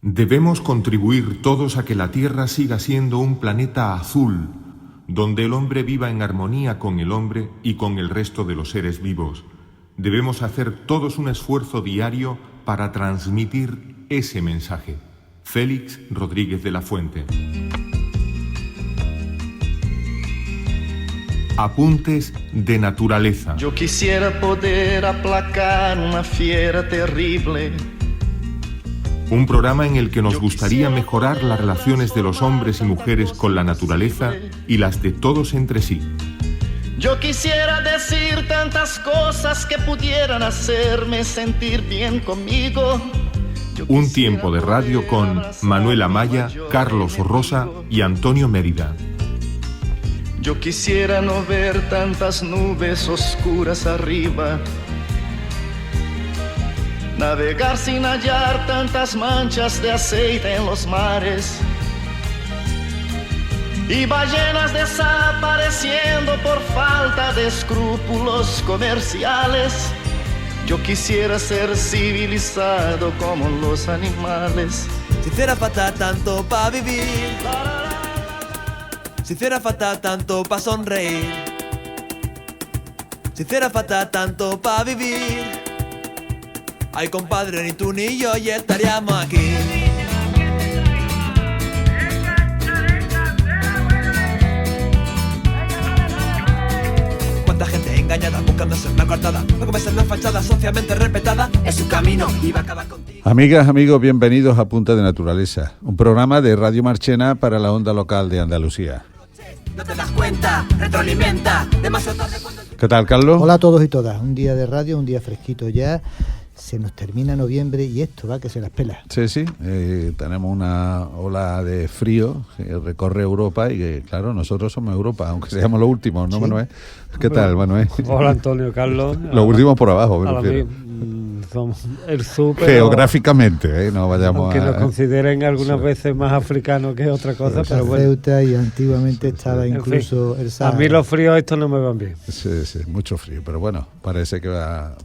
Debemos contribuir todos a que la Tierra siga siendo un planeta azul, donde el hombre viva en armonía con el hombre y con el resto de los seres vivos. Debemos hacer todos un esfuerzo diario para transmitir ese mensaje. Félix Rodríguez de la Fuente. Apuntes de naturaleza. Yo quisiera poder aplacar una fiera terrible. Un programa en el que nos gustaría mejorar las relaciones de los hombres y mujeres con la naturaleza y las de todos entre sí. Yo quisiera decir tantas cosas que pudieran hacerme sentir bien conmigo. Un tiempo de radio con Manuel Amaya, Carlos Rosa y Antonio Mérida. Yo quisiera no ver tantas nubes oscuras arriba, navegar sin hallar tantas manchas de aceite en los mares y ballenas desapareciendo por falta de escrúpulos comerciales. Yo quisiera ser civilizado como los animales. Si hiciera falta tanto pa' vivir, si hiciera falta tanto pa' sonreír, si hiciera falta tanto pa' vivir, ay compadre, ni tú ni yo ya estaríamos aquí. Cuánta gente engañada buscando ser una cortada, no comerse una fachada socialmente respetada, es su camino y va a acabar contigo. Amigas, amigos, bienvenidos a Punta de Naturaleza, un programa de Radio Marchena para la onda local de Andalucía. No te das cuenta, retroalimenta, demasiado tarde cuando... ¿Qué tal, Carlos? Hola a todos y todas, un día de radio, un día fresquito ya, se nos termina noviembre y esto va que se las pela. Sí, tenemos una ola de frío que recorre Europa y que, claro, nosotros somos Europa, aunque seamos los últimos, ¿no, sí. Manuel? ¿Qué tal, Manuel? Hola, Antonio, Carlos. Los últimos por abajo, me refiero. Somos el súper. Geográficamente, no vayamos aunque nos consideren algunas veces más africanos que otra cosa, pero bueno. Ceuta y antiguamente estaba incluso el Sahara. A mí los fríos estos no me van bien. Sí, mucho frío, pero bueno, parece que va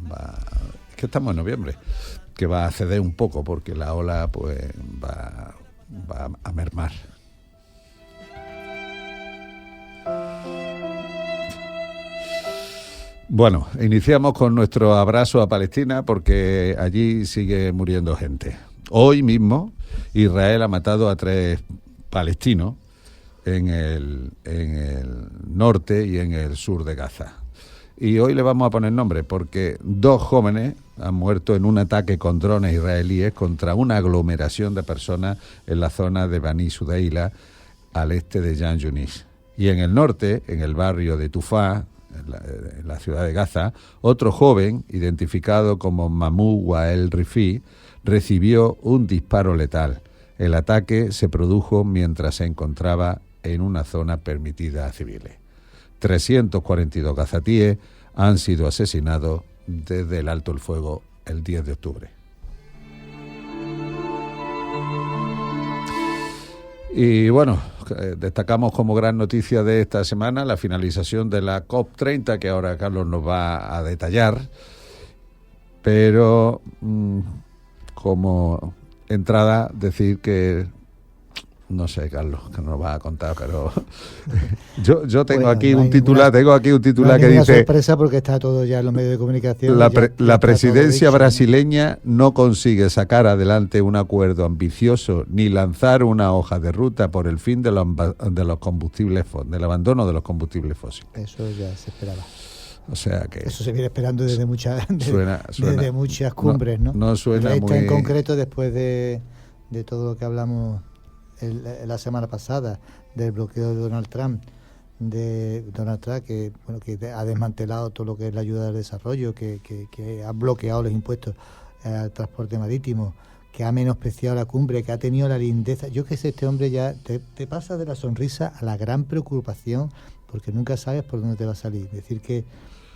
que estamos en noviembre, que va a ceder un poco porque la ola pues va a mermar. Bueno, iniciamos con nuestro abrazo a Palestina porque allí sigue muriendo gente. Hoy mismo Israel ha matado a 3 palestinos en el norte y en el sur de Gaza. Y hoy le vamos a poner nombre porque 2 jóvenes han muerto en un ataque con drones israelíes contra una aglomeración de personas en la zona de Bani Sudaila, al este de Jan Yunis. Y en el norte, en el barrio de Tufá, en la ciudad de Gaza, otro joven, identificado como Mahmoud Wael Rifi, recibió un disparo letal. El ataque se produjo mientras se encontraba en una zona permitida a civiles. 342 gazatíes han sido asesinados desde el alto el fuego el 10 de octubre. Y bueno, destacamos como gran noticia de esta semana la finalización de la COP30, que ahora Carlos nos va a detallar, pero como entrada decir que, no sé, Carlos, que nos va a contar, pero yo tengo aquí un titular, que dice... sorpresa porque está todo ya en los medios de comunicación. La presidencia brasileña no consigue sacar adelante un acuerdo ambicioso ni lanzar una hoja de ruta por el fin de los combustibles, del abandono de los combustibles fósiles. Eso ya se esperaba. O sea que... Eso se viene esperando desde muchas cumbres, ¿no? No suena esta muy... en concreto, después de todo lo que hablamos la semana pasada, del bloqueo de Donald Trump, que ha desmantelado todo lo que es la ayuda al desarrollo, que ha bloqueado los impuestos al transporte marítimo, que ha menospreciado la cumbre, que ha tenido la lindeza. Yo que sé, este hombre ya te pasa de la sonrisa a la gran preocupación, porque nunca sabes por dónde te va a salir. Es decir, que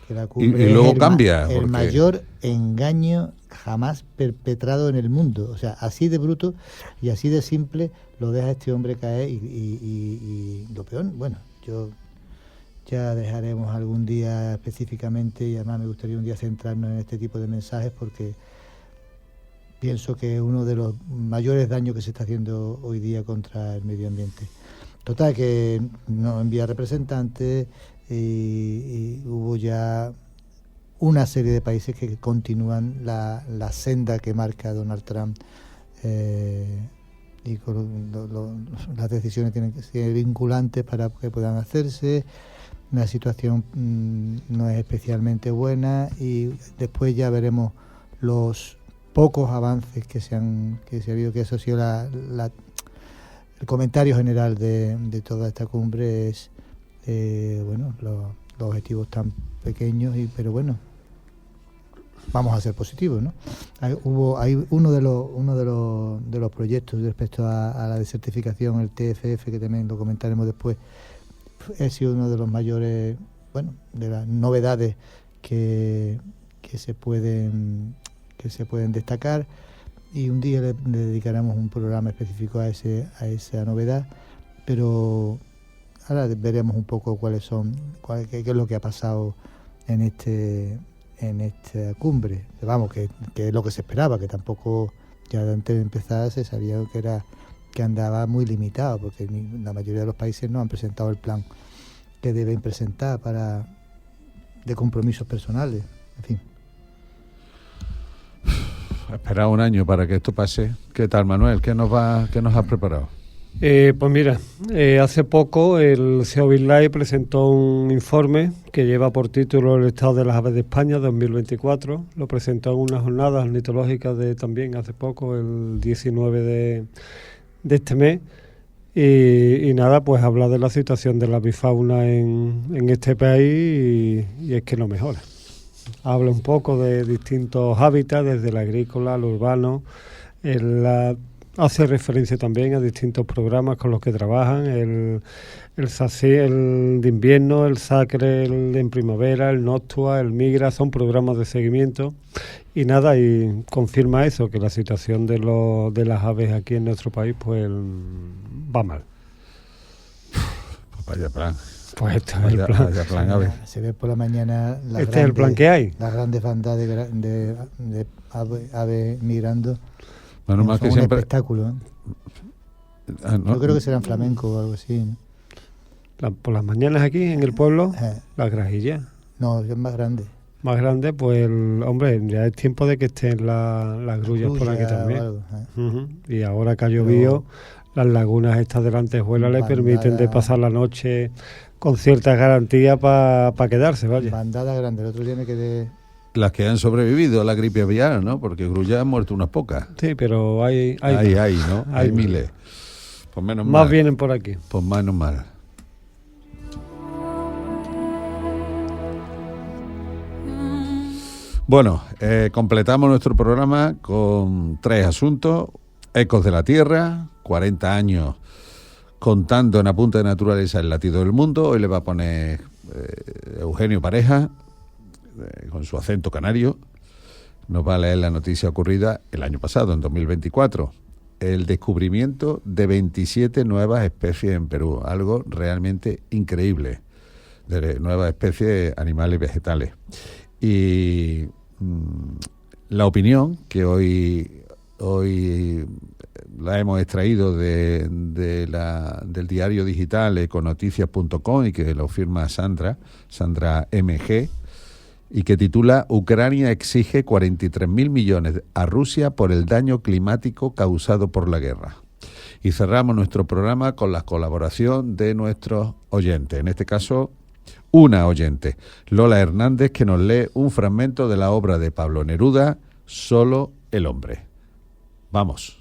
la cumbre y luego es cambia. El mayor engaño jamás perpetrado en el mundo. O sea, así de bruto y así de simple lo deja este hombre caer y lo peor, bueno, ya dejaremos algún día específicamente, y además me gustaría un día centrarnos en este tipo de mensajes porque pienso que es uno de los mayores daños que se está haciendo hoy día contra el medio ambiente. Total, que nos envía representantes y hubo ya una serie de países que continúan la senda que marca Donald Trump, y las decisiones tienen que ser vinculantes para que puedan hacerse. La situación no es especialmente buena y después ya veremos los pocos avances que se ha habido, que eso ha sido el comentario general de toda esta cumbre es los objetivos tan pequeños, pero bueno, vamos a ser positivos, ¿no? Hay uno de los proyectos respecto a la desertificación, el TFF, que también lo comentaremos después, ha sido uno de los mayores, de las novedades que se pueden destacar, y un día le dedicaremos un programa específico a esa novedad, pero ahora veremos un poco qué es lo que ha pasado en esta cumbre. Vamos, que es lo que se esperaba, que tampoco, ya antes de empezar se sabía que andaba muy limitado, porque la mayoría de los países no han presentado el plan que deben presentar de compromisos personales, en fin. Esperar un año para que esto pase. ¿Qué tal, Manuel? ¿Qué nos has preparado? Pues mira, hace poco el CEO BitLife presentó un informe que lleva por título El estado de las aves de España 2024. Lo presentó en unas jornadas ornitológicas también hace poco, el 19 de este mes. Y nada, pues habla de la situación de la avifauna en este país y es que no mejora. Habla un poco de distintos hábitats, desde el agrícola al urbano. Hace referencia también a distintos programas con los que trabajan, el SACI, el de invierno, el SACRE, el en primavera, el Noctua, el Migra, son programas de seguimiento. Y nada, y confirma eso, que la situación de las aves aquí en nuestro país pues va mal. Pues vaya plan. Pues este es el plan. Vaya plan, ave. Se ve por la mañana es el plan que hay. Las grandes bandas de aves migrando. Bueno, más son que un siempre espectáculo, ¿eh? No, yo creo que serán flamencos o algo así, ¿no? Por las mañanas aquí en el pueblo, las grajillas. No, es más grande. Más grande, pues, hombre, ya es tiempo de que estén las grullas por aquí también. Algo, Y ahora que ha llovido, las lagunas estas de la Antejuela le permiten de pasar la noche con cierta garantía para quedarse, vaya. Bandada grande. El otro día me quedé... Las que han sobrevivido a la gripe aviar, ¿no? Porque grullas han muerto unas pocas. Sí, pero hay ¿no? Hay miles. Pues menos mal. Más vienen por aquí. Pues menos mal. Bueno, completamos nuestro programa con 3 asuntos. Ecos de la Tierra, 40 años contando en Apunte de Naturaleza el latido del mundo. Hoy le va a poner Eugenio Pareja, con su acento canario. Nos va a leer la noticia ocurrida el año pasado, en 2024. El descubrimiento de 27 nuevas especies en Perú. Algo realmente increíble, de nuevas especies animales y vegetales. Y la opinión que hoy la hemos extraído del diario digital econoticias.com y que lo firma Sandra MG, y que titula Ucrania exige 43.000 millones a Rusia por el daño climático causado por la guerra. Y cerramos nuestro programa con la colaboración de nuestros oyentes, en este caso una oyente, Lola Hernández, que nos lee un fragmento de la obra de Pablo Neruda, Solo el hombre. Vamos.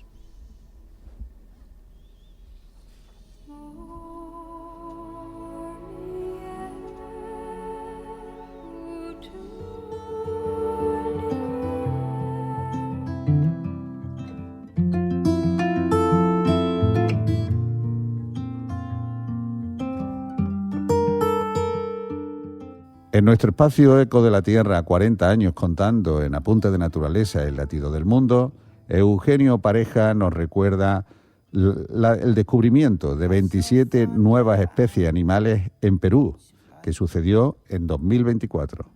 En nuestro espacio Eco de la Tierra, 40 años contando en Apunte de Naturaleza el latido del mundo, Eugenio Pareja nos recuerda el descubrimiento de 27 nuevas especies animales en Perú, que sucedió en 2024.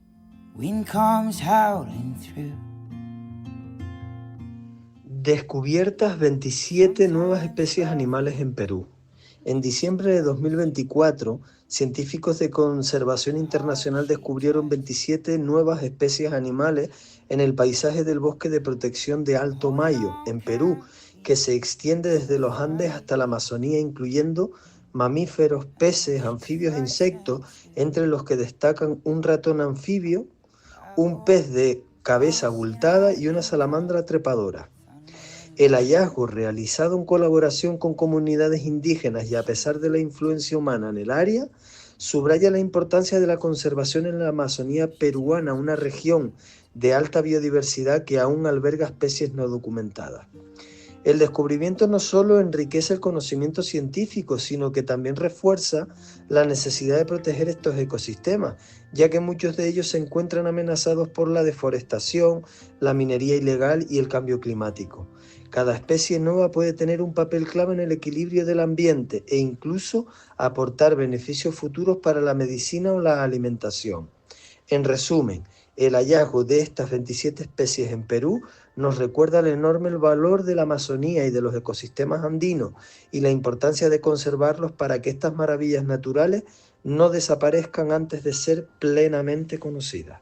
Wind comes howling through Descubiertas 27 nuevas especies animales en Perú. En diciembre de 2024, científicos de conservación internacional descubrieron 27 nuevas especies animales en el paisaje del bosque de protección de Alto Mayo, en Perú, que se extiende desde los Andes hasta la Amazonía, incluyendo mamíferos, peces, anfibios e insectos, entre los que destacan un ratón anfibio, un pez de cabeza abultada y una salamandra trepadora. El hallazgo, realizado en colaboración con comunidades indígenas y a pesar de la influencia humana en el área, subraya la importancia de la conservación en la Amazonía peruana, una región de alta biodiversidad que aún alberga especies no documentadas. El descubrimiento no solo enriquece el conocimiento científico, sino que también refuerza la necesidad de proteger estos ecosistemas, ya que muchos de ellos se encuentran amenazados por la deforestación, la minería ilegal y el cambio climático. Cada especie nueva puede tener un papel clave en el equilibrio del ambiente e incluso aportar beneficios futuros para la medicina o la alimentación. En resumen, el hallazgo de estas 27 especies en Perú nos recuerda el enorme valor de la Amazonía y de los ecosistemas andinos y la importancia de conservarlos para que estas maravillas naturales no desaparezcan antes de ser plenamente conocidas.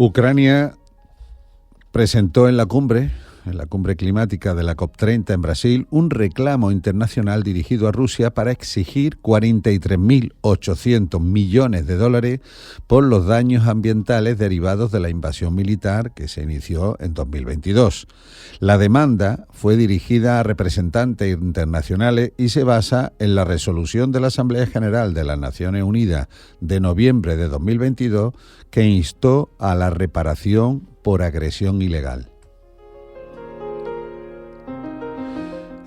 Ucrania presentó en la cumbre climática de la COP30 en Brasil, un reclamo internacional dirigido a Rusia para exigir 43.800 millones de dólares por los daños ambientales derivados de la invasión militar que se inició en 2022. La demanda fue dirigida a representantes internacionales y se basa en la resolución de la Asamblea General de las Naciones Unidas de noviembre de 2022 que instó a la reparación por agresión ilegal.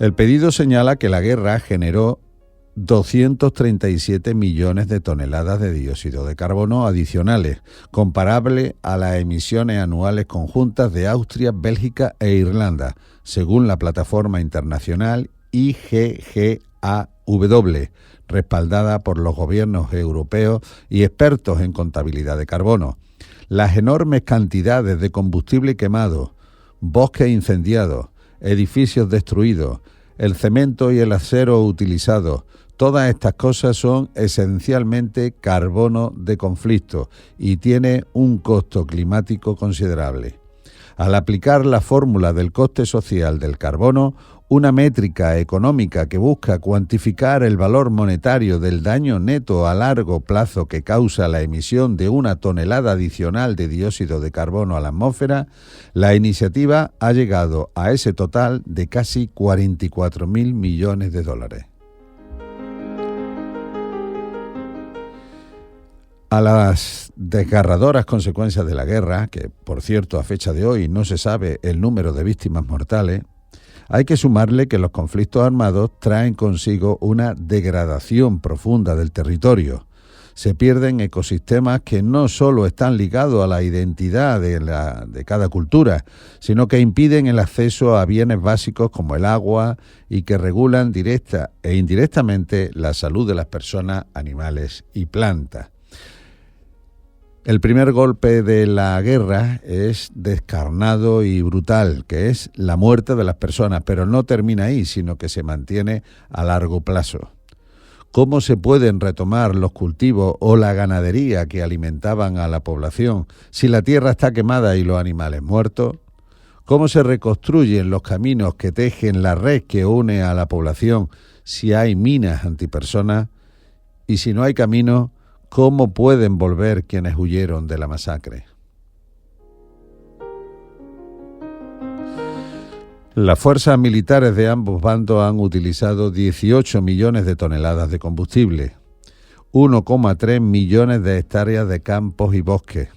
El pedido señala que la guerra generó 237 millones de toneladas de dióxido de carbono adicionales, comparable a las emisiones anuales conjuntas de Austria, Bélgica e Irlanda, según la plataforma internacional IGGAW, respaldada por los gobiernos europeos y expertos en contabilidad de carbono. Las enormes cantidades de combustible quemado, bosques incendiados, edificios destruidos, el cemento y el acero utilizados, todas estas cosas son esencialmente carbono de conflicto y tiene un costo climático considerable. Al aplicar la fórmula del coste social del carbono, una métrica económica que busca cuantificar el valor monetario del daño neto a largo plazo que causa la emisión de 1 tonelada adicional de dióxido de carbono a la atmósfera, la iniciativa ha llegado a ese total de casi 44.000 millones de dólares. A las desgarradoras consecuencias de la guerra, que por cierto a fecha de hoy no se sabe el número de víctimas mortales, hay que sumarle que los conflictos armados traen consigo una degradación profunda del territorio. Se pierden ecosistemas que no solo están ligados a la identidad de cada cultura, sino que impiden el acceso a bienes básicos como el agua y que regulan directa e indirectamente la salud de las personas, animales y plantas. El primer golpe de la guerra es descarnado y brutal, que es la muerte de las personas, pero no termina ahí, sino que se mantiene a largo plazo. ¿Cómo se pueden retomar los cultivos o la ganadería que alimentaban a la población si la tierra está quemada y los animales muertos? ¿Cómo se reconstruyen los caminos que tejen la red que une a la población si hay minas antipersonas? Y si no hay camino, ¿cómo pueden volver quienes huyeron de la masacre? Las fuerzas militares de ambos bandos han utilizado 18 millones de toneladas de combustible, 1,3 millones de hectáreas de campos y bosques.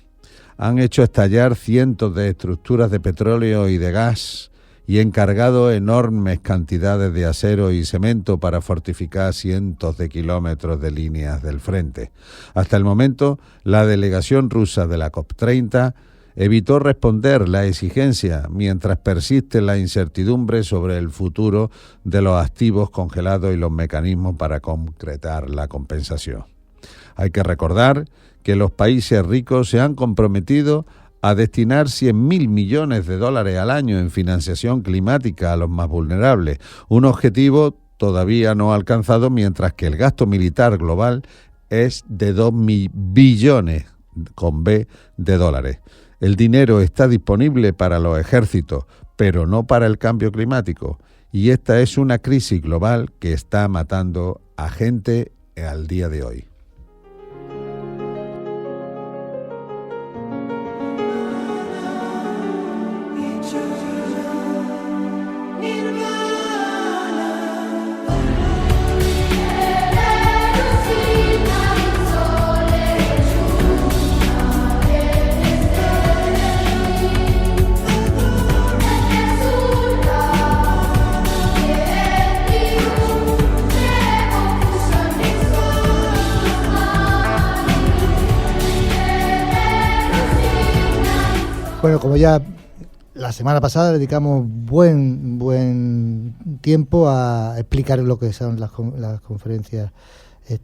han hecho estallar cientos de estructuras de petróleo y de gas y encargado enormes cantidades de acero y cemento para fortificar cientos de kilómetros de líneas del frente. Hasta el momento, la delegación rusa de la COP30 evitó responder la exigencia mientras persiste la incertidumbre sobre el futuro de los activos congelados y los mecanismos para concretar la compensación. Hay que recordar que los países ricos se han comprometido a destinar 100.000 millones de dólares al año en financiación climática a los más vulnerables, un objetivo todavía no alcanzado, mientras que el gasto militar global es de 2 billones con B de dólares. El dinero está disponible para los ejércitos, pero no para el cambio climático, y esta es una crisis global que está matando a gente al día de hoy. Bueno, como ya la semana pasada dedicamos buen tiempo a explicar lo que son las conferencias,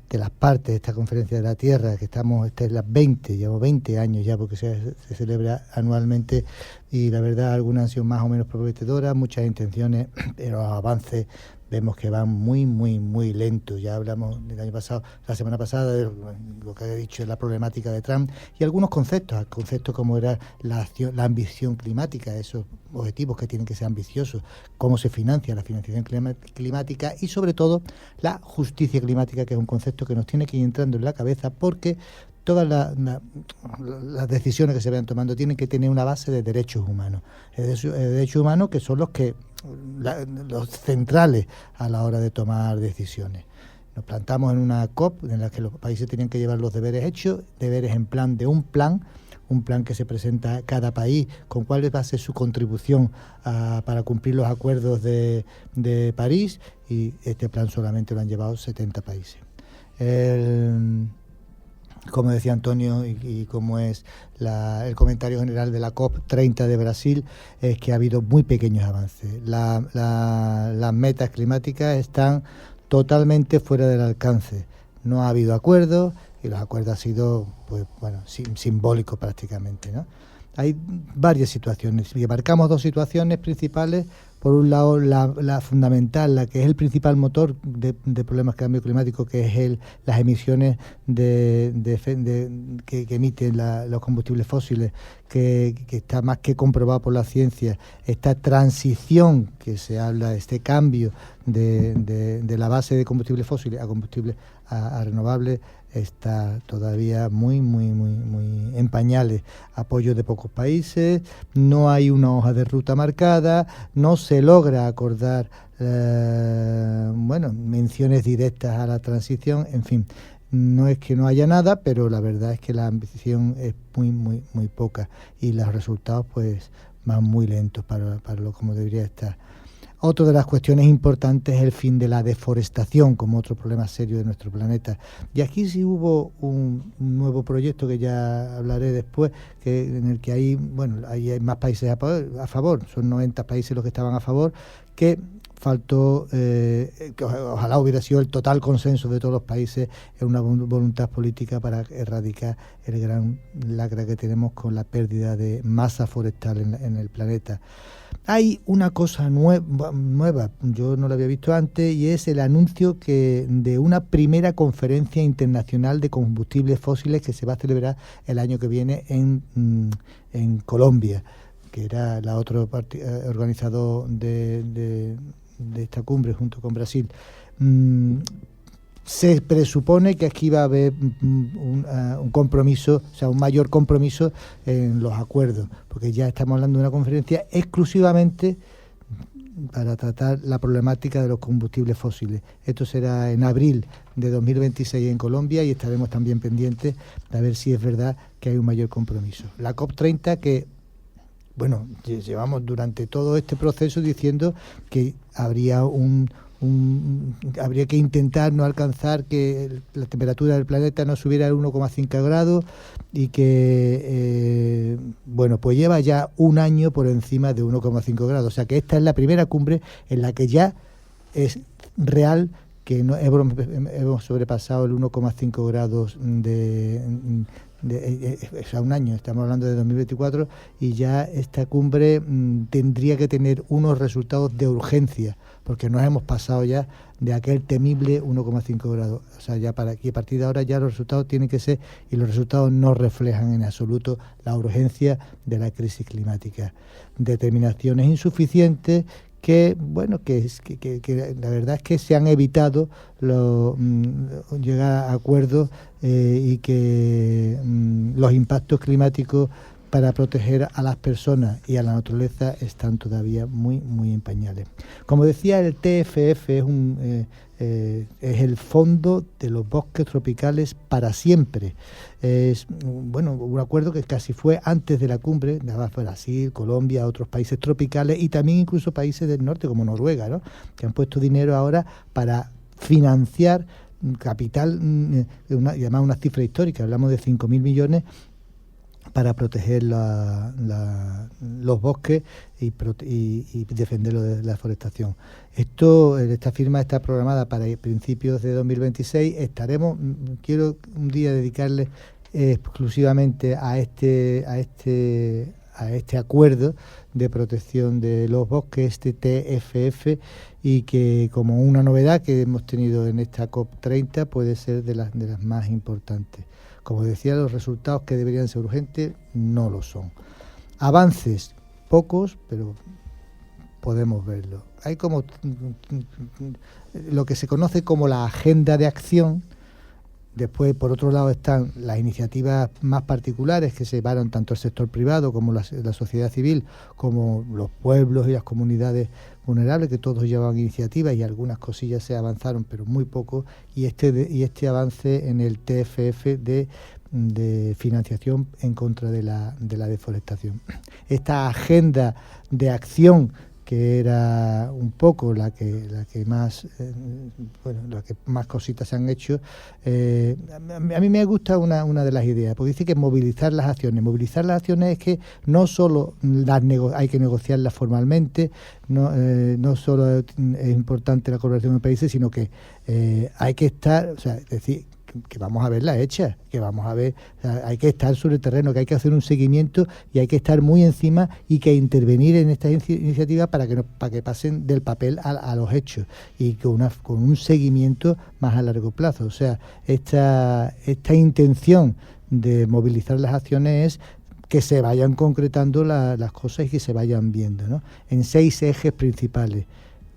las partes de esta conferencia de la Tierra, que esta es la 20, llevamos 20 años ya porque se celebra anualmente, y la verdad algunas han sido más o menos prometedoras, muchas intenciones, pero los avances vemos que van muy lentos. Ya hablamos del año pasado, la semana pasada, de lo que ha dicho, la problemática de Trump y algunos conceptos como era la ambición climática, esos objetivos que tienen que ser ambiciosos, cómo se financia la financiación climática y sobre todo la justicia climática, que es un concepto que nos tiene que ir entrando en la cabeza, porque todas las decisiones que se vayan tomando tienen que tener una base de derechos humanos. Derechos humanos que son los centrales a la hora de tomar decisiones. Nos plantamos en una COP en la que los países tenían que llevar los deberes hechos, deberes en plan de un plan que se presenta a cada país, con cuál va a ser su contribución para cumplir los acuerdos de París, y este plan solamente lo han llevado 70 países. Como decía Antonio, y como es el comentario general de la COP30 de Brasil, es que ha habido muy pequeños avances. Las metas climáticas están totalmente fuera del alcance. No ha habido acuerdos, y los acuerdos han sido simbólicos prácticamente, ¿no? Hay varias situaciones, y abarcamos dos situaciones principales. Por un lado, la fundamental, la que es el principal motor de problemas de cambio climático, que es las emisiones que emiten los combustibles fósiles, que está más que comprobado por la ciencia. Esta transición que se habla, este cambio de la base de combustibles fósiles a combustibles a renovables, está todavía muy en pañales. Apoyo de pocos países, no hay una hoja de ruta marcada, no se logra acordar menciones directas a la transición. En fin, no es que no haya nada, pero la verdad es que la ambición es muy poca, y los resultados pues van muy lentos para lo como debería estar. Otra de las cuestiones importantes es el fin de la deforestación como otro problema serio de nuestro planeta. Y aquí sí hubo un nuevo proyecto que ya hablaré después, en el que hay más países a favor, son 90 países los que estaban a favor, que faltó, que ojalá hubiera sido el total consenso de todos los países, en una voluntad política para erradicar el gran lacra que tenemos con la pérdida de masa forestal en el planeta. Hay una cosa nueva, yo no la había visto antes, y es el anuncio de una primera conferencia internacional de combustibles fósiles que se va a celebrar el año que viene en Colombia, que era la otra organizador de esta cumbre junto con Brasil. Se presupone que aquí va a haber un compromiso, o sea, un mayor compromiso en los acuerdos, porque ya estamos hablando de una conferencia exclusivamente tratar la problemática de los combustibles fósiles. Esto será en abril de 2026 en Colombia y estaremos también pendientes de ver si es verdad que hay un mayor compromiso. La COP30 que, bueno, llevamos durante todo este proceso diciendo que habría habría que intentar no alcanzar que la temperatura del planeta no subiera al 1,5 grados y que, bueno, pues lleva ya un año por encima de 1,5 grados. O sea que esta es la primera cumbre en la que ya es real que no hemos sobrepasado el 1,5 grados o sea, un año, estamos hablando de 2024, y ya esta cumbre tendría que tener unos resultados de urgencia, porque nos hemos pasado ya de aquel temible 1,5 grados. O sea, ya para aquí, a partir de ahora ya los resultados tienen que ser, y los resultados no reflejan en absoluto la urgencia de la crisis climática. Determinaciones insuficientes que, bueno, que la verdad es que se han evitado llegar a acuerdos y que los impactos climáticos para proteger a las personas y a la naturaleza están todavía muy, muy en pañales. Como decía, el TFF es el Fondo de los Bosques Tropicales para Siempre. Es un acuerdo que casi fue antes de la cumbre, Brasil, Colombia, otros países tropicales y también incluso países del norte como Noruega, ¿no?, que han puesto dinero ahora para financiar capital, y además una cifra histórica, hablamos de 5.000 millones para proteger los bosques y defenderlo de la deforestación. Esta firma está programada para principios de 2026. Quiero un día dedicarle exclusivamente a este acuerdo de protección de los bosques, este TFF, y que como una novedad que hemos tenido en esta COP30 puede ser de las más importantes. Como decía, los resultados que deberían ser urgentes no lo son. Avances pocos, pero podemos verlo. Hay como lo que se conoce como la agenda de acción. Después, por otro lado, están las iniciativas más particulares que se llevaron tanto el sector privado como la sociedad civil, como los pueblos y las comunidades vulnerables, que todos llevaban iniciativas y algunas cosillas se avanzaron, pero muy poco, y este avance en el TFF de financiación en contra de la deforestación. Esta agenda de acción, que era un poco la que más cositas se han hecho, a mí me gusta una de las ideas, porque dice que movilizar las acciones es que no solo hay que negociarlas formalmente, no solo es importante la colaboración en países, sino que hay que estar, o sea, es decir, que vamos a verla hecha, que vamos a ver, o sea, hay que estar sobre el terreno, que hay que hacer un seguimiento y hay que estar muy encima y que intervenir en estas iniciativas para que pasen del papel a los hechos y con un seguimiento más a largo plazo. O sea, esta intención de movilizar las acciones es que se vayan concretando las cosas y que se vayan viendo, ¿no?, en 6 ejes principales.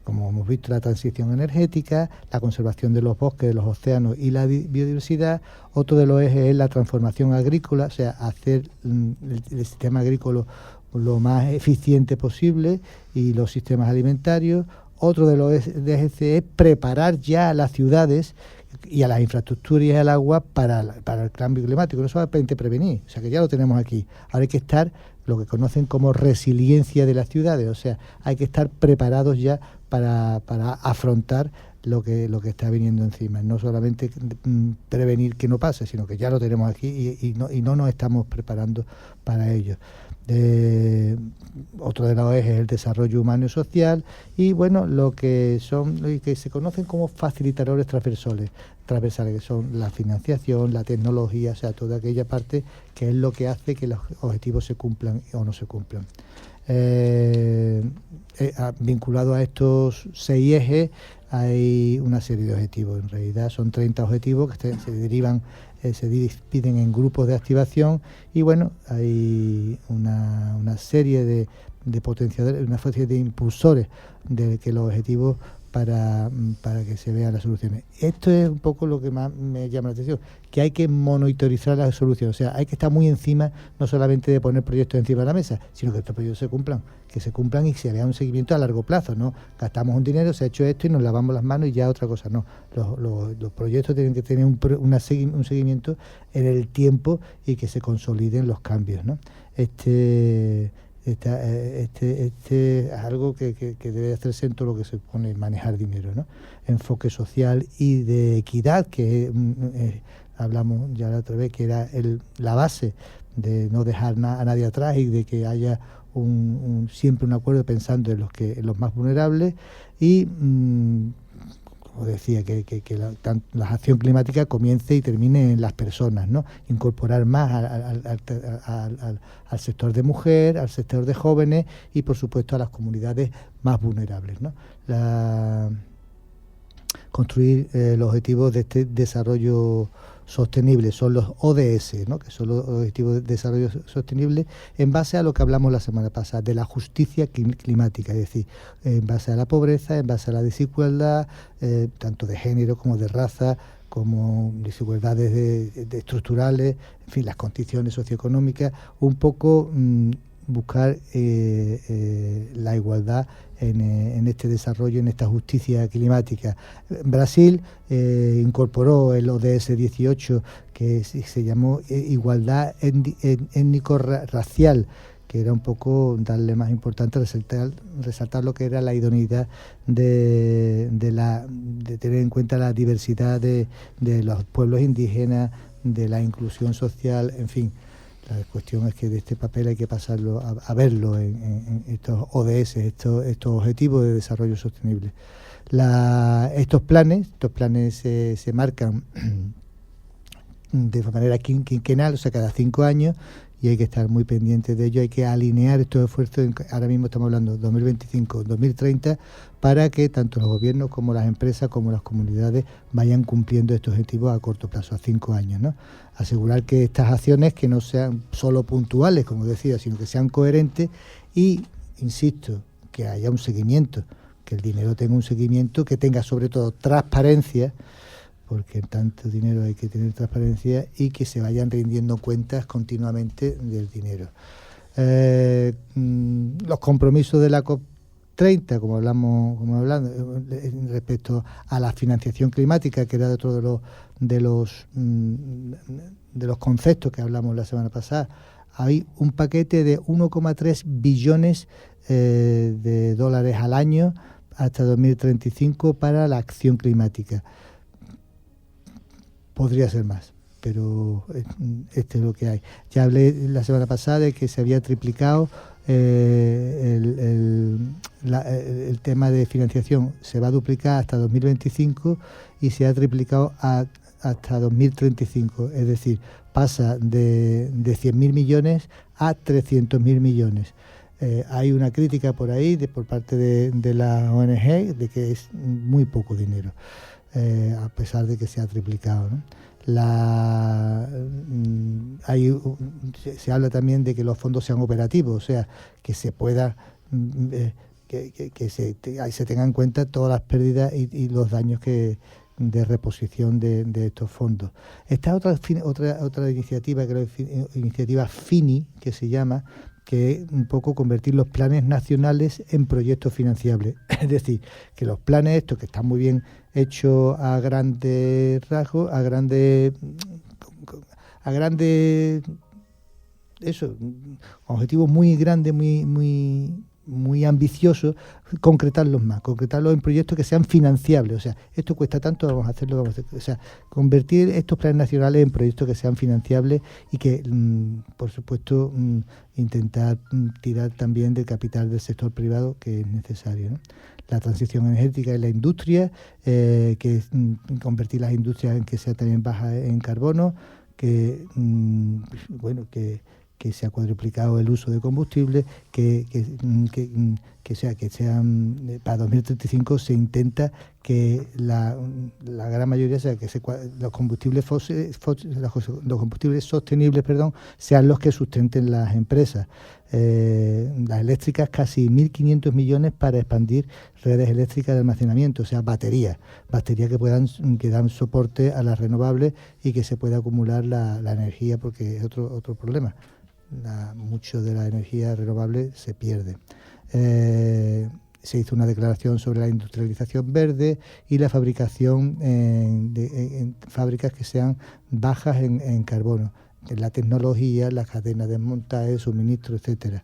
Como hemos visto, la transición energética, la conservación de los bosques, de los océanos y la biodiversidad. Otro de los ejes es la transformación agrícola, o sea, hacer el sistema agrícola lo más eficiente posible y los sistemas alimentarios. Otro de los ejes es preparar ya a las ciudades y a las infraestructuras y al agua para el cambio climático, no solamente prevenir, o sea que ya lo tenemos aquí. Ahora hay que estar, lo que conocen como resiliencia de las ciudades, o sea, hay que estar preparados ya para afrontar lo que está viniendo encima, no solamente prevenir que no pase, sino que ya lo tenemos aquí y no nos estamos preparando para ello. Otro de los ejes es el desarrollo humano y social, y bueno, lo que se conocen como facilitadores transversales, que son la financiación, la tecnología, o sea, toda aquella parte que es lo que hace que los objetivos se cumplan o no se cumplan. Vinculado a estos 6 ejes hay una serie de objetivos. En realidad son 30 objetivos que se dividen en grupos de activación, y bueno, hay una serie de potenciadores, una serie de impulsores de que los objetivos para que se vean las soluciones. Esto es un poco lo que más me llama la atención, que hay que monitorizar las soluciones, o sea, hay que estar muy encima, no solamente de poner proyectos encima de la mesa, sino que estos proyectos se cumplan y se vea un seguimiento a largo plazo, ¿no? Gastamos un dinero, se ha hecho esto y nos lavamos las manos y ya otra cosa, no. Los proyectos tienen que tener un seguimiento en el tiempo y que se consoliden los cambios, ¿no? Este es algo que debe hacerse en todo lo que se pone manejar dinero, ¿no? Enfoque social y de equidad, que hablamos ya la otra vez, que era la base de no dejar a nadie atrás y de que haya siempre un acuerdo pensando en los más vulnerables y como decía, que la acción climática comience y termine en las personas, ¿no? Incorporar más al sector de mujer, al sector de jóvenes y, por supuesto, a las comunidades más vulnerables, ¿no? Construir los objetivos de este desarrollo sostenible, son los ODS, ¿no? Que son los objetivos de desarrollo sostenible, en base a lo que hablamos la semana pasada, de la justicia climática, es decir, en base a la pobreza, en base a la desigualdad, tanto de género como de raza, como desigualdades estructurales, en fin, las condiciones socioeconómicas, un poco buscar la igualdad en este desarrollo, en esta justicia climática. Brasil incorporó el ODS 18, que se llamó igualdad étnico-racial, que era un poco darle más importancia, resaltar lo que era la idoneidad de tener en cuenta la diversidad de los pueblos indígenas, de la inclusión social, en fin. La cuestión es que de este papel hay que pasarlo a verlo en estos ODS, estos objetivos de desarrollo sostenible. Estos planes se marcan de manera quinquenal, o sea, cada 5 años, y hay que estar muy pendientes de ello, hay que alinear estos esfuerzos, ahora mismo estamos hablando de 2025-2030, para que tanto los gobiernos como las empresas como las comunidades vayan cumpliendo estos objetivos a corto plazo, a 5 años, ¿no? Asegurar que estas acciones que no sean solo puntuales, como decía, sino que sean coherentes y, insisto, que haya un seguimiento, que el dinero tenga un seguimiento, que tenga sobre todo transparencia, porque en tanto dinero hay que tener transparencia y que se vayan rindiendo cuentas continuamente del dinero. Los compromisos de la COP30, como hablamos respecto a la financiación climática, que era otro de los conceptos que hablamos la semana pasada, hay un paquete de 1,3 billones de dólares al año hasta 2035 para la acción climática. Podría ser más, pero este es lo que hay. Ya hablé la semana pasada de que se había triplicado el tema de financiación, se va a duplicar hasta 2025 y se ha triplicado hasta 2035, es decir, pasa de 100.000 millones a 300.000 millones. Hay una crítica por ahí por parte de la ONG de que es muy poco dinero. A pesar de que se ha triplicado, ¿no? Se habla también de que los fondos sean operativos, o sea, que se pueda que se tengan en cuenta todas las pérdidas y los daños de reposición de estos fondos. Esta otra iniciativa, que es la iniciativa FINI, que se llama, que es un poco convertir los planes nacionales en proyectos financiables. Es decir, que los planes estos, que están muy bien hechos a grandes rasgos, objetivos muy grandes, muy ambiciosos, concretarlos en proyectos que sean financiables. O sea, esto cuesta tanto, vamos a hacerlo. O sea, convertir estos planes nacionales en proyectos que sean financiables y que, por supuesto, intentar tirar también del capital del sector privado, que es necesario, ¿no? La transición energética en la industria, que es convertir las industrias en que sean también bajas en carbono, que se ha cuadruplicado el uso de combustibles, que sean para 2035 se intenta que la gran mayoría, o sea, que los combustibles los combustibles sostenibles, sean los que sustenten las empresas. Las eléctricas, casi 1.500 millones para expandir redes eléctricas de almacenamiento, o sea, baterías que dan soporte a las renovables y que se pueda acumular la energía, porque es otro problema. Mucho de la energía renovable se pierde. Se hizo una declaración sobre la industrialización verde y la fabricación en fábricas que sean bajas en carbono, en la tecnología, las cadenas de montaje, suministro, etcétera.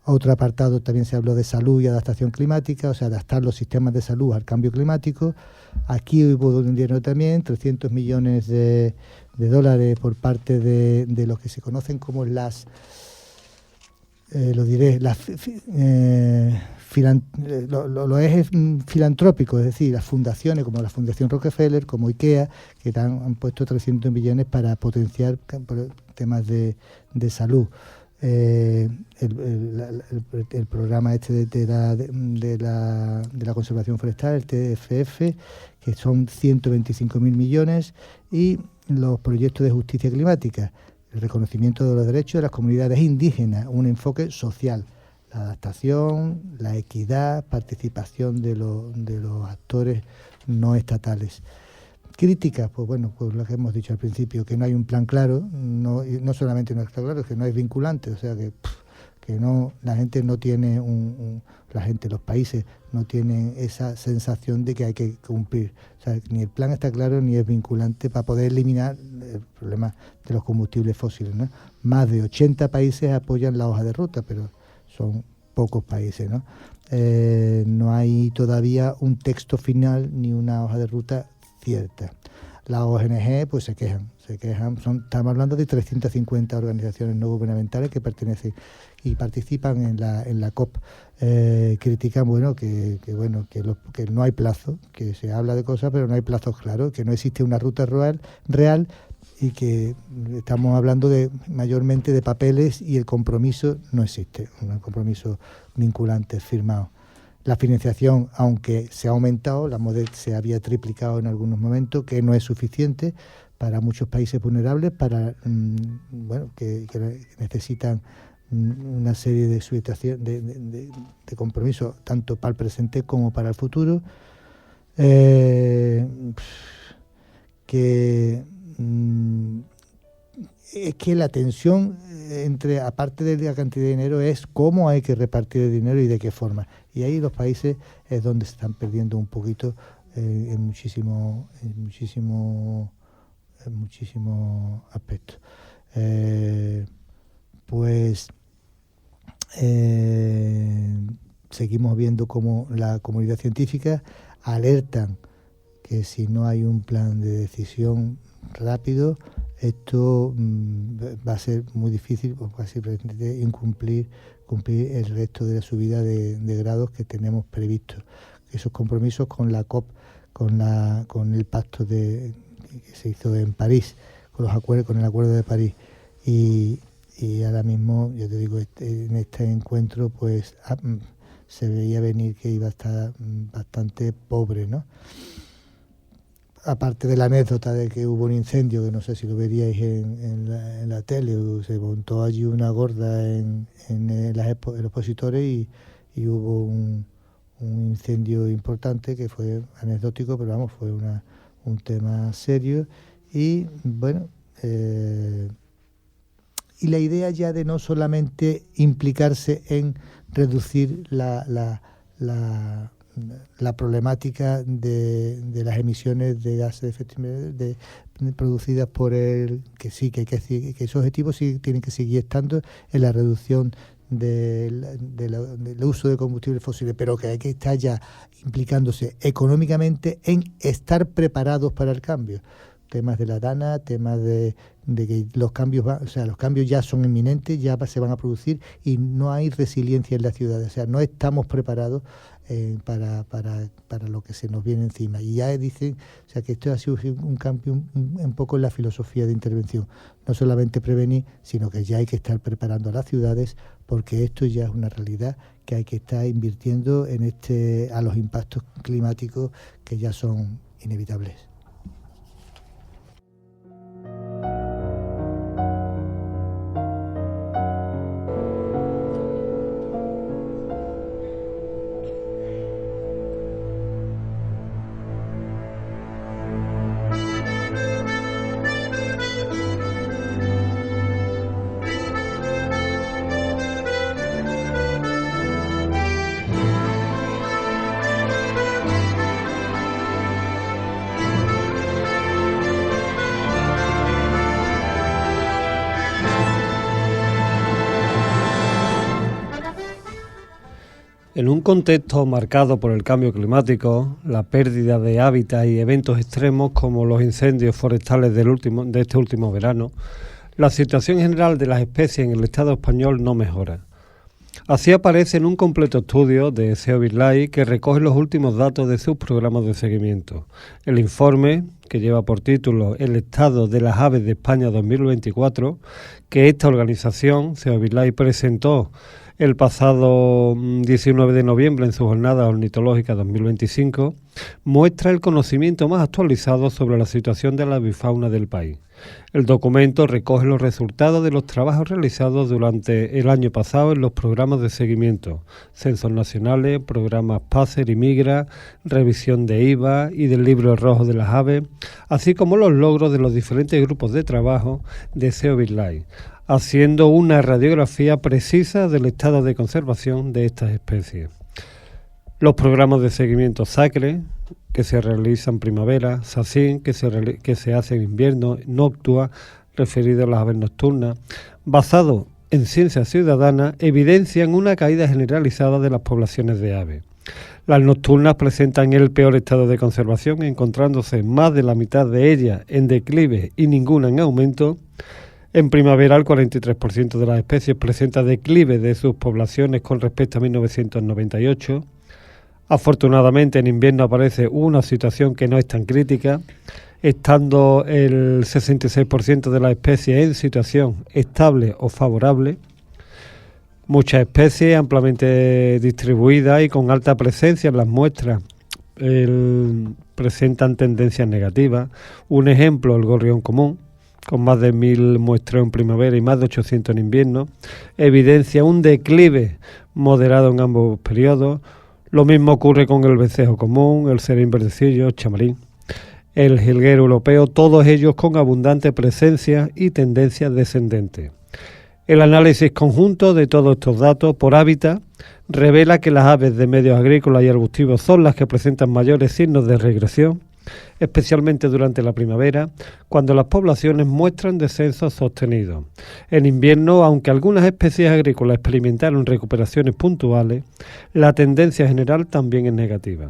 Otro apartado también se habló de salud y adaptación climática, o sea, adaptar los sistemas de salud al cambio climático. Aquí hubo un dinero también, 300 millones de dólares por parte de lo que se conocen como las ejes filantrópicos, es decir, las fundaciones como la Fundación Rockefeller, como IKEA, que han puesto 300 millones para potenciar temas de salud. El programa de la conservación forestal, el TFF, que son 125.000 millones, y los proyectos de justicia climática, el reconocimiento de los derechos de las comunidades indígenas, un enfoque social, la adaptación, la equidad, participación de los actores no estatales. Críticas, pues lo que hemos dicho al principio, que no hay un plan claro, no solamente no está claro, es que no es vinculante, o sea que no, la gente no tiene los países no tienen esa sensación de que hay que cumplir. O sea, ni el plan está claro ni es vinculante para poder eliminar el problema de los combustibles fósiles, ¿no? Más de 80 países apoyan la hoja de ruta, pero son pocos países, ¿no? No hay todavía un texto final ni una hoja de ruta cierta. Las ONG pues se quejan, estamos hablando de 350 organizaciones no gubernamentales que pertenecen y participan en la COP. Critican que no hay plazo, que se habla de cosas pero no hay plazos claros, que no existe una ruta real y que estamos hablando mayormente de papeles y el compromiso no existe, un compromiso vinculante firmado. La financiación, aunque se ha aumentado, la MODEC se había triplicado en algunos momentos, que no es suficiente para muchos países vulnerables, que necesitan una serie de compromisos, tanto para el presente como para el futuro. Es que la tensión aparte de la cantidad de dinero, es cómo hay que repartir el dinero y de qué forma. Y ahí los países es donde se están perdiendo un poquito en muchísimos aspectos. Seguimos viendo cómo la comunidad científica alertan que si no hay un plan de decisión rápido, esto va a ser muy difícil, casi cumplir el resto de la subida de grados que tenemos previstos. Esos compromisos con la COP, con el pacto que se hizo en París, con el acuerdo de París. Y ahora mismo, yo te digo, en este encuentro pues se veía venir que iba a estar bastante pobre, ¿no? Aparte de la anécdota de que hubo un incendio, que no sé si lo veríais en la tele, se montó allí una gorda en los expositores y hubo un incendio importante que fue anecdótico, pero vamos, fue un tema serio. Y bueno, y la idea ya de no solamente implicarse en reducir la problemática de las emisiones de gases de efecto invernadero producidas por que esos objetivos sí tienen que seguir estando en la reducción del uso de combustibles fósiles, pero que hay que estar ya implicándose económicamente en estar preparados para el cambio. Temas de la DANA, temas de que los cambios ya son inminentes, ya se van a producir y no hay resiliencia en las ciudades, o sea, no estamos preparados para lo que se nos viene encima. Y ya dicen, o sea, que esto ha sido un cambio un poco en la filosofía de intervención. No solamente prevenir, sino que ya hay que estar preparando a las ciudades, porque esto ya es una realidad que hay que estar invirtiendo en a los impactos climáticos que ya son inevitables. En un contexto marcado por el cambio climático, la pérdida de hábitat y eventos extremos como los incendios forestales de este último verano, la situación general de las especies en el Estado español no mejora. Así aparece en un completo estudio de SEO BirDLife que recoge los últimos datos de sus programas de seguimiento. El informe, que lleva por título El estado de las aves de España 2024, que esta organización, SEO BirDLife, presentó el pasado 19 de noviembre en su jornada ornitológica 2025, muestra el conocimiento más actualizado sobre la situación de la avifauna del país. El documento recoge los resultados de los trabajos realizados durante el año pasado en los programas de seguimiento, censos nacionales, programas PACER y Migra, revisión de IVA y del libro rojo de las aves, así como los logros de los diferentes grupos de trabajo de SEO BirDLife, haciendo una radiografía precisa del estado de conservación de estas especies. Los programas de seguimiento SACRE, que se realizan en primavera, SACIN, que se hace en invierno, Noctua, referido a las aves nocturnas, basado en ciencia ciudadana, evidencian una caída generalizada de las poblaciones de aves. Las nocturnas presentan el peor estado de conservación, encontrándose más de la mitad de ellas en declive y ninguna en aumento. En primavera, el 43% de las especies presenta declive de sus poblaciones con respecto a 1998. Afortunadamente, en invierno aparece una situación que no es tan crítica, estando el 66% de las especies en situación estable o favorable. Muchas especies ampliamente distribuidas y con alta presencia en las muestras presentan tendencias negativas. Un ejemplo, el gorrión común, con más de 1.000 muestreos en primavera y más de 800 en invierno, evidencia un declive moderado en ambos periodos. Lo mismo ocurre con el vencejo común, el serín verdecillo, chamarín, el jilguero europeo, todos ellos con abundante presencia y tendencias descendentes. El análisis conjunto de todos estos datos por hábitat revela que las aves de medios agrícolas y arbustivos son las que presentan mayores signos de regresión, especialmente durante la primavera, cuando las poblaciones muestran descensos sostenidos. En invierno, aunque algunas especies agrícolas experimentaron recuperaciones puntuales, la tendencia general también es negativa.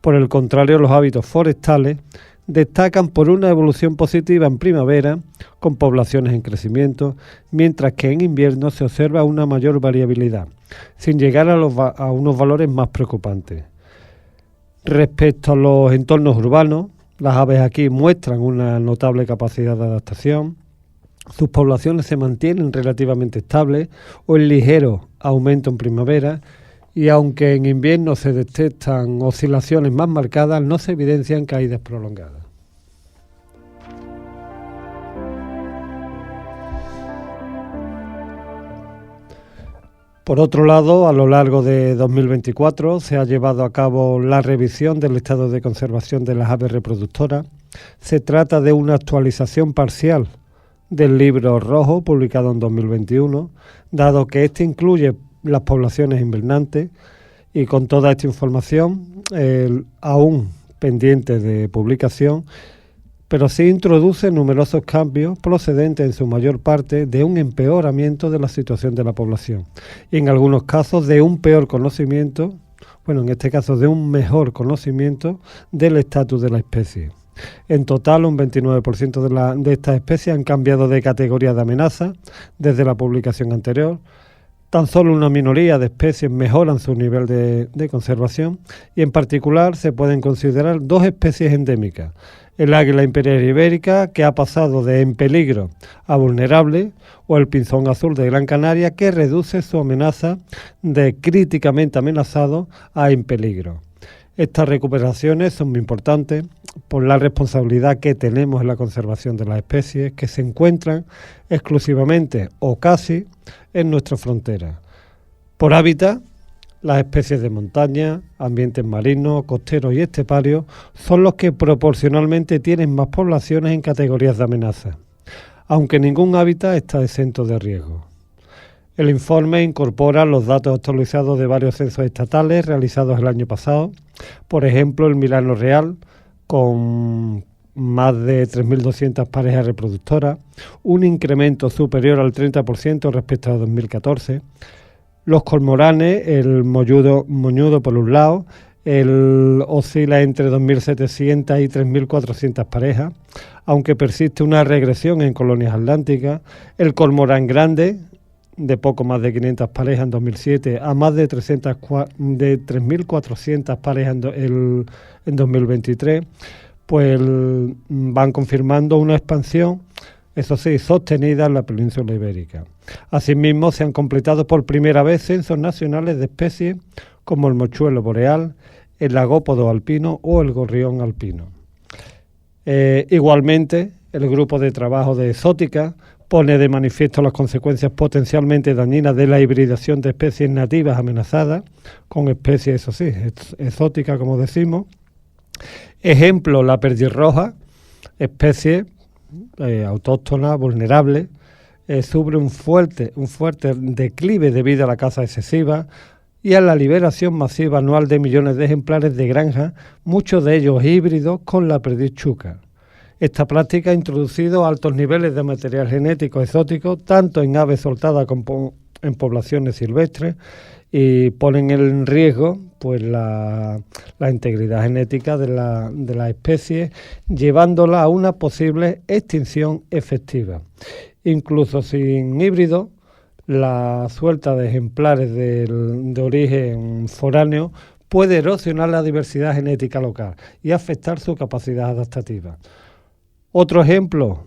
Por el contrario, los hábitos forestales destacan por una evolución positiva en primavera, con poblaciones en crecimiento, mientras que en invierno se observa una mayor variabilidad, sin llegar a unos valores más preocupantes. Respecto a los entornos urbanos, las aves aquí muestran una notable capacidad de adaptación. Sus poblaciones se mantienen relativamente estables o en ligero aumento en primavera, y aunque en invierno se detectan oscilaciones más marcadas, no se evidencian caídas prolongadas. Por otro lado, a lo largo de 2024 se ha llevado a cabo la revisión del estado de conservación de las aves reproductoras. Se trata de una actualización parcial del libro rojo publicado en 2021, dado que este incluye las poblaciones invernantes, y con toda esta información aún pendiente de publicación, pero sí introduce numerosos cambios procedentes en su mayor parte de un empeoramiento de la situación de la población y en algunos casos de un peor conocimiento, en este caso de un mejor conocimiento del estatus de la especie. En total, un 29% de estas especies han cambiado de categoría de amenaza desde la publicación anterior, Tan solo una minoría de especies mejoran su nivel de conservación y en particular se pueden considerar 2 especies endémicas. El águila imperial ibérica, que ha pasado de en peligro a vulnerable, o el pinzón azul de Gran Canaria, que reduce su amenaza de críticamente amenazado a en peligro. Estas recuperaciones son muy importantes por la responsabilidad que tenemos en la conservación de las especies que se encuentran exclusivamente o casi en nuestras fronteras. Por hábitat, las especies de montaña, ambientes marinos, costeros y esteparios son los que proporcionalmente tienen más poblaciones en categorías de amenaza, aunque ningún hábitat está exento de riesgo. El informe incorpora los datos actualizados de varios censos estatales realizados el año pasado, por ejemplo el Milano Real, con más de 3.200 parejas reproductoras, un incremento superior al 30% respecto a 2014. Los cormoranes, el moñudo por un lado, oscila entre 2.700 y 3.400 parejas, aunque persiste una regresión en colonias atlánticas. El cormorán grande, de poco más de 500 parejas en 2007 a más de 3.400 parejas en 2023, pues van confirmando una expansión, eso sí, sostenida en la península ibérica. Asimismo, se han completado por primera vez censos nacionales de especies como el mochuelo boreal, el lagópodo alpino o el gorrión alpino. Igualmente, el grupo de trabajo de exótica pone de manifiesto las consecuencias potencialmente dañinas de la hibridación de especies nativas amenazadas con especies, eso sí, exóticas, como decimos. Ejemplo, la perdizroja, especie autóctona, vulnerable, sufre un fuerte declive debido a la caza excesiva y a la liberación masiva anual de millones de ejemplares de granja, muchos de ellos híbridos con la perdiz chuca. Esta práctica ha introducido altos niveles de material genético exótico, tanto en aves soltadas como en poblaciones silvestres, y ponen en riesgo pues la integridad genética de la especie, llevándola a una posible extinción efectiva. Incluso sin híbrido, la suelta de ejemplares de origen foráneo puede erosionar la diversidad genética local y afectar su capacidad adaptativa. Otro ejemplo,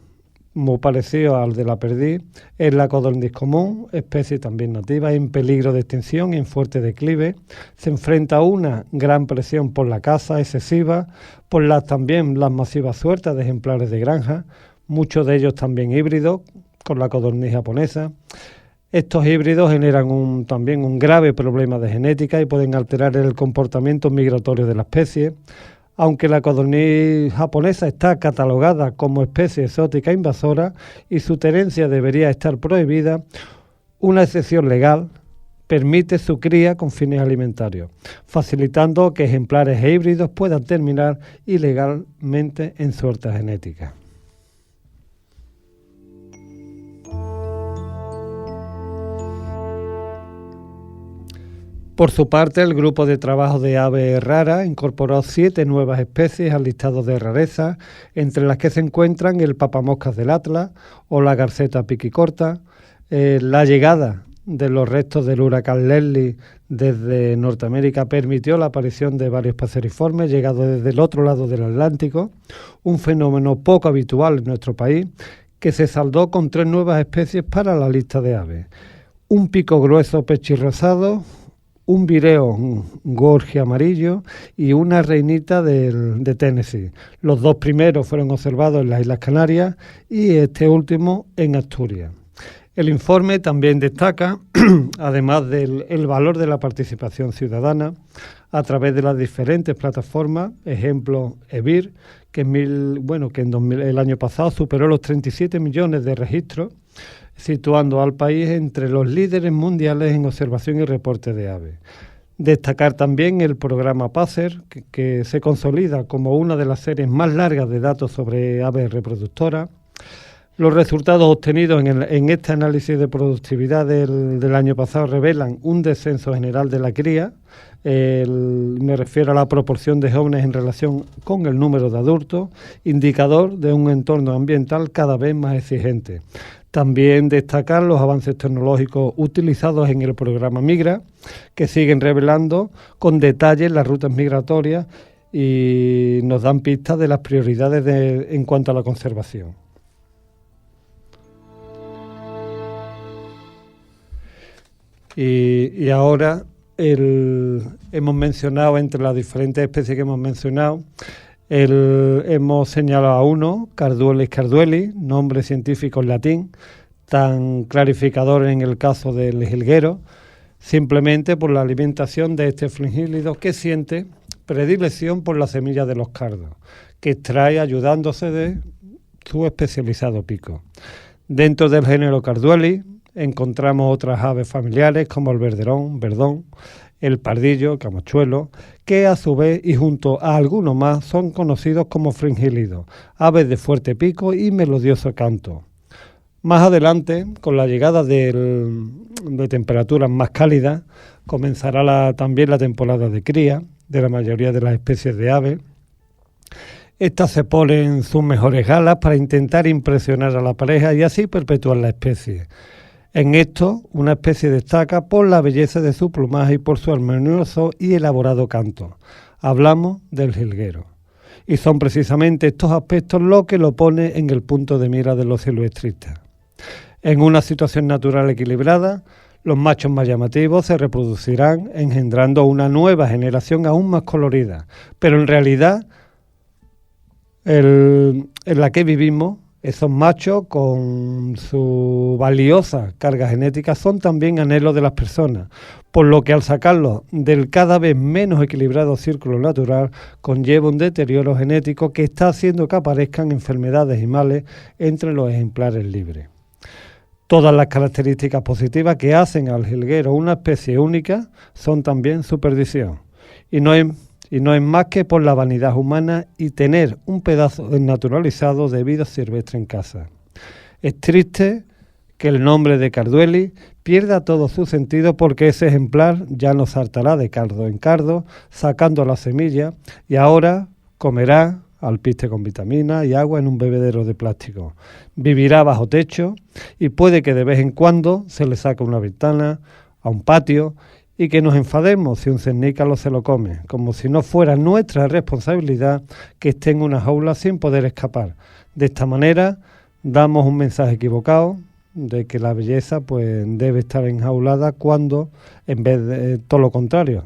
muy parecido al de la perdiz, es la codorniz común, especie también nativa, en peligro de extinción y en fuerte declive. Se enfrenta a una gran presión por la caza excesiva, por también las masivas sueltas de ejemplares de granja, muchos de ellos también híbridos, con la codorniz japonesa. Estos híbridos generan también un grave problema de genética y pueden alterar el comportamiento migratorio de la especie. Aunque la codorniz japonesa está catalogada como especie exótica invasora y su tenencia debería estar prohibida, una excepción legal permite su cría con fines alimentarios, facilitando que ejemplares e híbridos puedan terminar ilegalmente en suelta genética. Por su parte, el grupo de trabajo de aves raras incorporó 7 nuevas especies al listado de rareza, entre las que se encuentran el papamoscas del Atlas o la garceta piquicorta. La llegada de los restos del huracán Leslie desde Norteamérica permitió la aparición de varios paseriformes llegados desde el otro lado del Atlántico, un fenómeno poco habitual en nuestro país, que se saldó con 3 nuevas especies para la lista de aves. Un pico grueso pechirrosado, un vireo gorge amarillo y una reinita de Tennessee. Los 2 primeros fueron observados en las Islas Canarias y este último en Asturias. El informe también destaca, además del valor de la participación ciudadana, a través de las diferentes plataformas, ejemplo EBIR, que el año pasado superó los 37 millones de registros, situando al país entre los líderes mundiales en observación y reporte de aves. Destacar también el programa PACER, que se consolida como una de las series más largas de datos sobre aves reproductoras. Los resultados obtenidos en este análisis de productividad del año pasado revelan un descenso general de la cría. Me refiero a la proporción de jóvenes en relación con el número de adultos, indicador de un entorno ambiental cada vez más exigente. También destacar los avances tecnológicos utilizados en el programa Migra, que siguen revelando con detalle las rutas migratorias y nos dan pistas de las prioridades en cuanto a la conservación. Y ahora hemos mencionado, entre las diferentes especies que hemos mencionado, hemos señalado a uno, Carduelis carduelis, nombre científico en latín, tan clarificador en el caso del jilguero, simplemente por la alimentación de este fringílido que siente predilección por la semilla de los cardos, que extrae ayudándose de su especializado pico. Dentro del género Carduelis encontramos otras aves familiares como el verderón, verdón, el pardillo, camochuelo, que a su vez y junto a algunos más son conocidos como fringílidos, aves de fuerte pico y melodioso canto. Más adelante, con la llegada de temperaturas más cálidas, comenzará también la temporada de cría de la mayoría de las especies de aves. Estas se ponen sus mejores galas para intentar impresionar a la pareja y así perpetuar la especie. En esto, una especie destaca por la belleza de su plumaje y por su armonioso y elaborado canto. Hablamos del jilguero. Y son precisamente estos aspectos lo que lo pone en el punto de mira de los silvestristas. En una situación natural equilibrada, los machos más llamativos se reproducirán engendrando una nueva generación aún más colorida. Pero en realidad, en la que vivimos, esos machos, con su valiosa carga genética, son también anhelos de las personas, por lo que al sacarlos del cada vez menos equilibrado círculo natural, conlleva un deterioro genético que está haciendo que aparezcan enfermedades y males entre los ejemplares libres. Todas las características positivas que hacen al jilguero una especie única son también su perdición, y no es más que por la vanidad humana y tener un pedazo desnaturalizado de vida silvestre en casa. Es triste que el nombre de Carduelis pierda todo su sentido porque ese ejemplar ya no saltará de cardo en cardo, sacando la semilla, y ahora comerá alpiste con vitaminas y agua en un bebedero de plástico. Vivirá bajo techo y puede que de vez en cuando se le saque una ventana, a un patio, y que nos enfademos si un cernícalo se lo come, como si no fuera nuestra responsabilidad que esté en una jaula sin poder escapar. De esta manera damos un mensaje equivocado de que la belleza pues debe estar enjaulada cuando, en vez de todo lo contrario,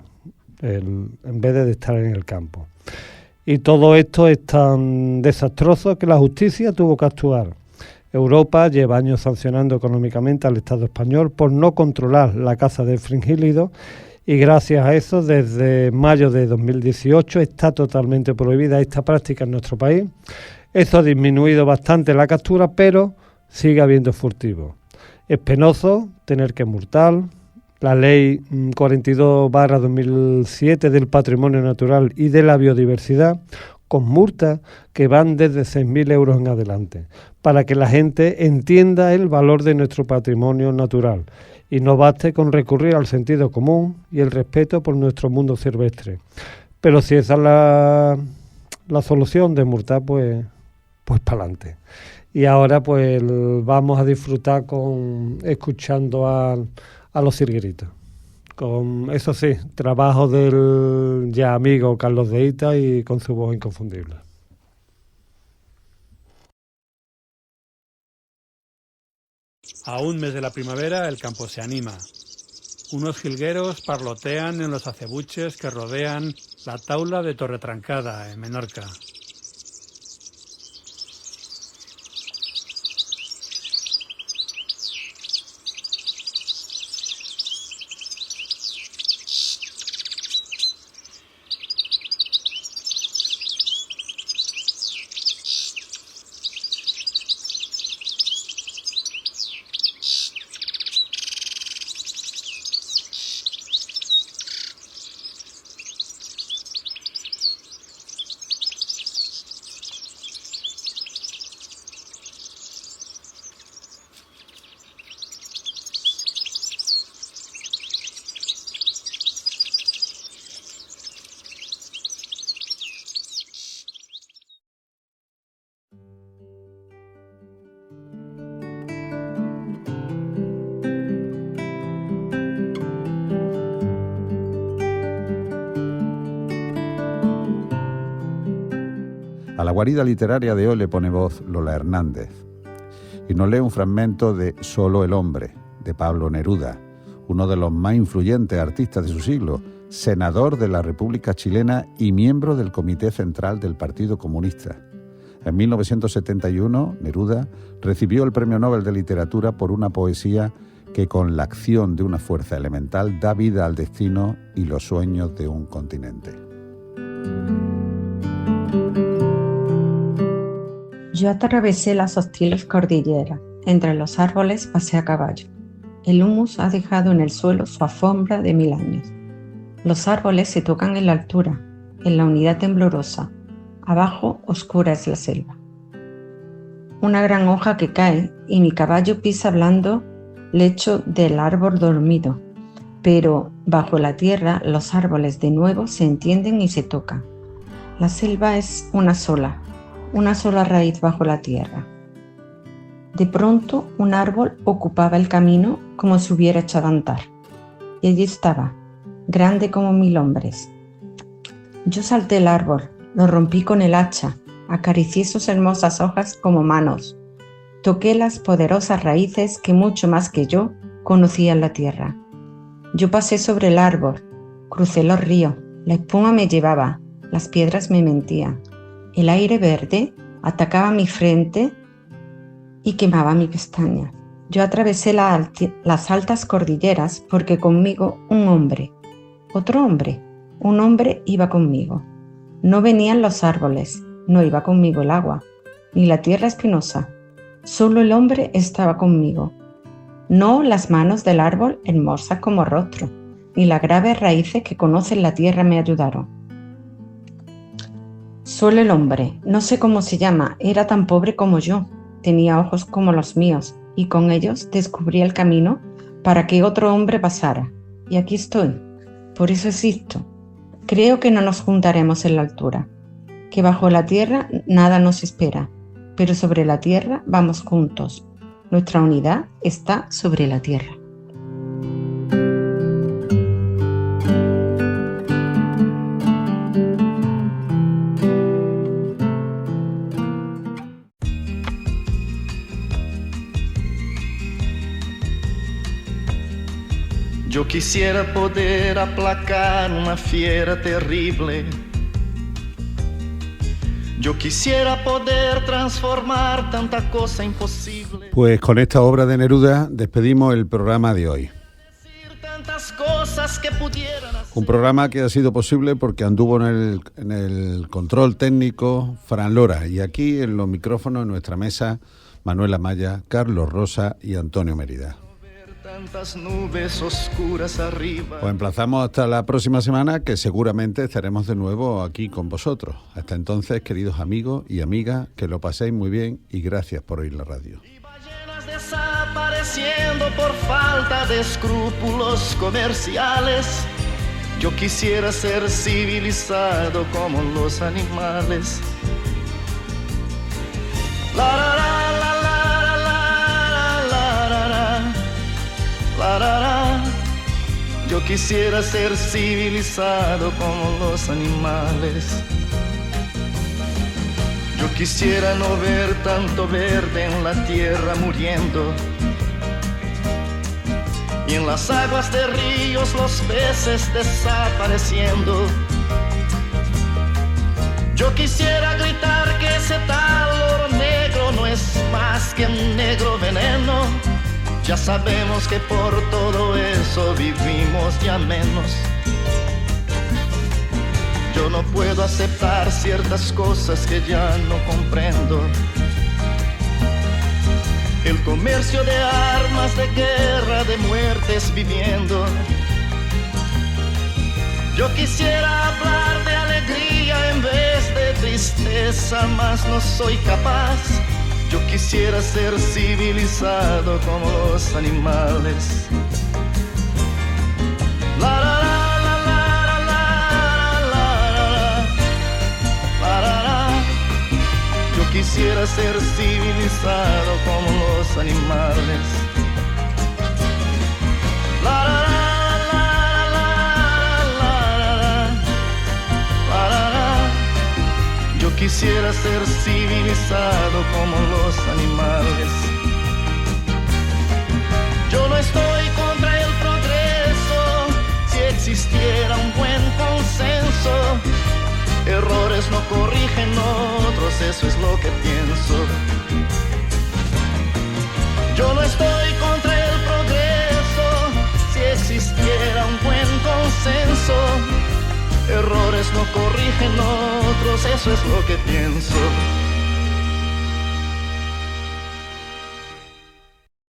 en vez de estar en el campo. Y todo esto es tan desastroso que la justicia tuvo que actuar. Europa lleva años sancionando económicamente al Estado español por no controlar la caza de fringílidos y gracias a eso desde mayo de 2018 está totalmente prohibida esta práctica en nuestro país. Eso ha disminuido bastante la captura, pero sigue habiendo furtivos. Es penoso tener que multar. La ley 42/2007 del Patrimonio Natural y de la Biodiversidad, con multas que van desde 6.000 euros en adelante, para que la gente entienda el valor de nuestro patrimonio natural y no baste con recurrir al sentido común y el respeto por nuestro mundo silvestre. Pero si esa es la solución de multar, pues para adelante. Y ahora pues vamos a disfrutar escuchando a los silgueritos. Con, eso sí, trabajo del ya amigo Carlos de Ita y con su voz inconfundible. A un mes de la primavera el campo se anima. Unos jilgueros parlotean en los acebuches que rodean la taula de Torretrancada, en Menorca. A la guarida literaria de hoy le pone voz Lola Hernández y nos lee un fragmento de Solo el hombre, de Pablo Neruda, uno de los más influyentes artistas de su siglo, senador de la República Chilena y miembro del Comité Central del Partido Comunista. En 1971, Neruda recibió el Premio Nobel de Literatura por una poesía que con la acción de una fuerza elemental da vida al destino y los sueños de un continente. Yo atravesé las hostiles cordilleras, entre los árboles pasé a caballo. El humus ha dejado en el suelo su alfombra de 1000 años. Los árboles se tocan en la altura, en la unidad temblorosa. Abajo, oscura es la selva. Una gran hoja que cae y mi caballo pisa blando lecho del árbol dormido. Pero bajo la tierra los árboles de nuevo se entienden y se tocan. La selva es una sola raíz bajo la tierra. De pronto un árbol ocupaba el camino como si hubiera echado a andar. Y allí estaba, grande como 1000 hombres. Yo salté el árbol, lo rompí con el hacha, acaricié sus hermosas hojas como manos. Toqué las poderosas raíces que mucho más que yo conocían la tierra. Yo pasé sobre el árbol, crucé los ríos, la espuma me llevaba, las piedras me mentían. El aire verde atacaba mi frente y quemaba mi pestaña. Yo atravesé las altas cordilleras porque conmigo un hombre, otro hombre, un hombre iba conmigo. No venían los árboles, no iba conmigo el agua, ni la tierra espinosa. Solo el hombre estaba conmigo. No las manos del árbol hermosas como rostro, ni las graves raíces que conocen la tierra me ayudaron. Solo el hombre, no sé cómo se llama, era tan pobre como yo, tenía ojos como los míos, y con ellos descubrí el camino para que otro hombre pasara. Y aquí estoy, por eso existo. Creo que no nos juntaremos en la altura, que bajo la tierra nada nos espera, pero sobre la tierra vamos juntos. Nuestra unidad está sobre la tierra. Yo quisiera poder aplacar una fiera terrible. Yo quisiera poder transformar tanta cosa imposible. Pues con esta obra de Neruda despedimos el programa de hoy. Un programa que ha sido posible porque anduvo en el control técnico Fran Lora y aquí en los micrófonos en nuestra mesa Manuela Maya, Carlos Rosa y Antonio Mérida. Tantas nubes oscuras arriba. Os emplazamos hasta la próxima semana, que seguramente estaremos de nuevo aquí con vosotros. Hasta entonces, queridos amigos y amigas, que lo paséis muy bien y gracias por oír la radio. Y ballenas desapareciendo por falta de escrúpulos comerciales. Yo quisiera ser civilizado como los animales. La, la, la. Yo quisiera ser civilizado como los animales. Yo quisiera no ver tanto verde en la tierra muriendo, y en las aguas de ríos los peces desapareciendo. Yo quisiera gritar que ese tal oro negro no es más que un negro veneno. Ya sabemos que por todo eso vivimos ya menos. Yo no puedo aceptar ciertas cosas que ya no comprendo. El comercio de armas, de guerra, de muertes viviendo. Yo quisiera hablar de alegría en vez de tristeza, mas no soy capaz. Yo quisiera ser civilizado como los animales. La, la, la, la, la, la, la, la, la, la. Yo quisiera ser civilizado como los animales. La, la, la, la, la, la, la, la, la. Yo quisiera ser civilizado como los animales. Yo no estoy contra el progreso, si existiera un buen consenso. Errores no corrigen otros, eso es lo que pienso. Yo no estoy contra el progreso, si existiera un buen consenso. Errores no corrigen otros, eso es lo que pienso.